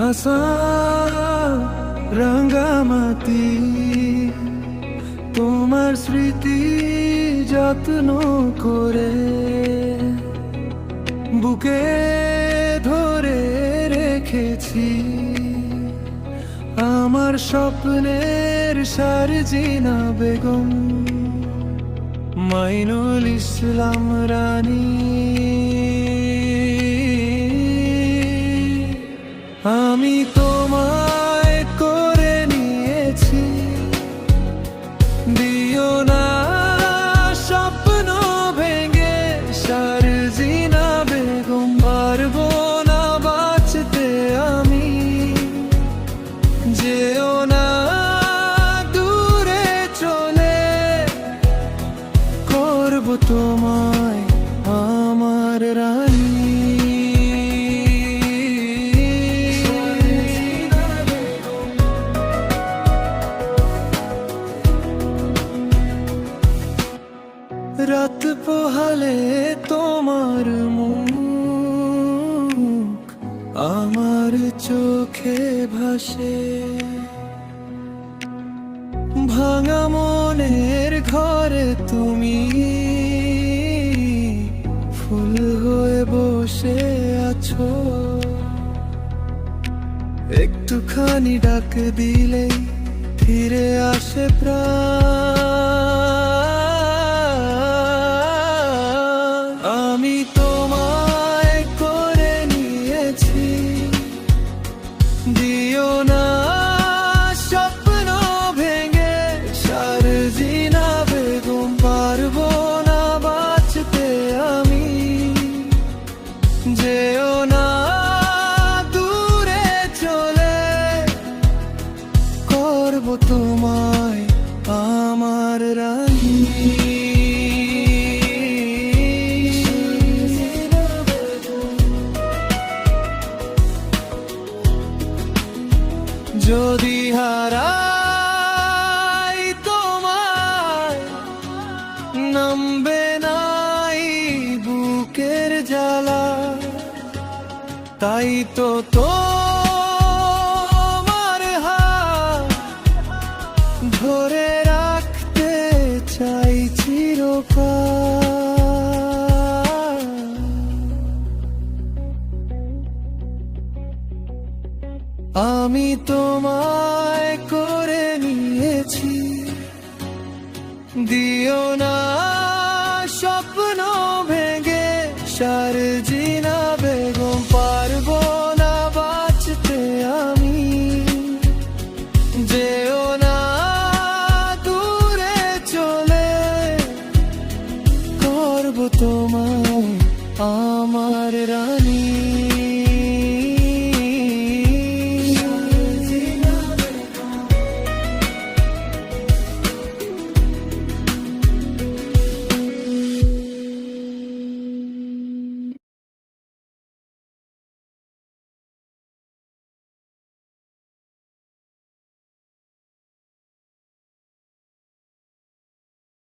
আসাম রাঙ্গামাটি তোমার স্মৃতি যত্ন করে বুকে ধরে রেখেছি। আমার স্বপ্নের সারজিনা বেগম, মাইনুল ইসলাম রানী। আমি তোমায় করে নিয়েছি, দিও না স্বপ্ন ভেঙে। সারজিনা বেগম, পারবো না বাঁচতে আমি। যেও না দূরে চলে, করব তোমায় আমার রানী। রাত পোহালে তোমার মুখ আমার চোখে ভাসে। ভাঙা মনের ঘরে তুমি ফুল হয়ে বসে আছো। একটুখানি ডাক দিলে ফিরে আসে প্রাণ। আমি তোমায় করে নিয়েছি, দিও না স্বপ্ন ভেঙে। সারজিনা বেগম, পারবো না বাঁচতে আমি। যেও না দূরে চলে, করব তোমায় আমার রানী। যদি হারাই তোমায়, নামবে নাই বুকের জ্বালা। তাই তো তোমার হাত ধরে রাখতে চাই চিরকাল। আমি তোমায় করে নিয়েছি, দিও না স্বপ্ন ভেঙে। সারজিনা বেগম, পারবো না বাঁচতে আমি। যেও না দূরে চলে, করব তোমায় আমার রানী।